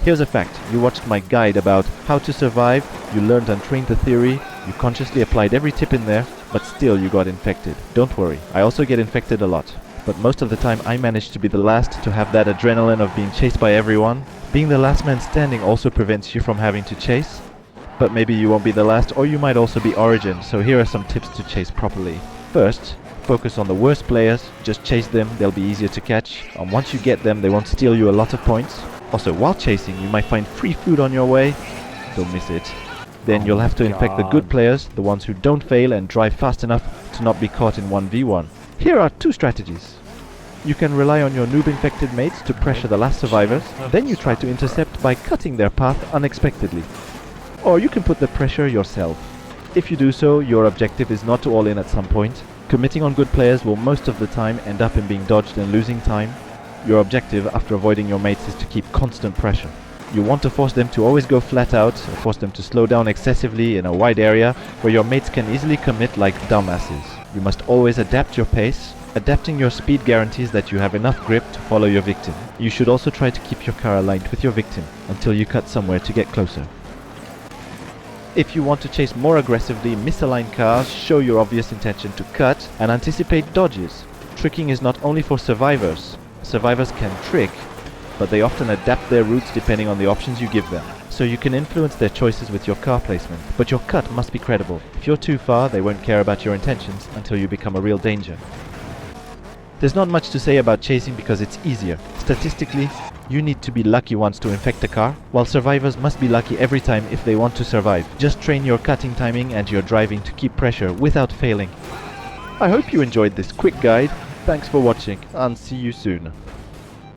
Here's a fact. You watched my guide about how to survive, you learned and trained the theory, you consciously applied every tip in there, but still you got infected. Don't worry, I also get infected a lot. But most of the time I manage to be the last to have that adrenaline of being chased by everyone. Being the last man standing also prevents you from having to chase. But maybe you won't be the last, or you might also be Origin, so here are some tips to chase properly. First, focus on the worst players, just chase them, they'll be easier to catch. And once you get them, they won't steal you a lot of points. Also, while chasing, you might find free food on your way. Don't miss it. Then you'll have to infect the good players, the ones who don't fail and drive fast enough to not be caught in 1v1. Here are 2 strategies. You can rely on your noob-infected mates to pressure the last survivors, then you try to intercept by cutting their path unexpectedly. Or you can put the pressure yourself. If you do so, your objective is not to all in at some point. Committing on good players will most of the time end up in being dodged and losing time. Your objective after avoiding your mates is to keep constant pressure. You want to force them to always go flat out, or force them to slow down excessively in a wide area where your mates can easily commit like dumbasses. You must always adapt your pace. Adapting your speed guarantees that you have enough grip to follow your victim. You should also try to keep your car aligned with your victim until you cut somewhere to get closer. If you want to chase more aggressively, misalign cars, show your obvious intention to cut, and anticipate dodges. Tricking is not only for survivors. Survivors can trick, but they often adapt their routes depending on the options you give them. So you can influence their choices with your car placement, but your cut must be credible. If you're too far, they won't care about your intentions until you become a real danger. There's not much to say about chasing because it's easier. Statistically, you need to be lucky once to infect a car, while survivors must be lucky every time if they want to survive. Just train your cutting timing and your driving to keep pressure without failing. I hope you enjoyed this quick guide. Thanks for watching and see you soon.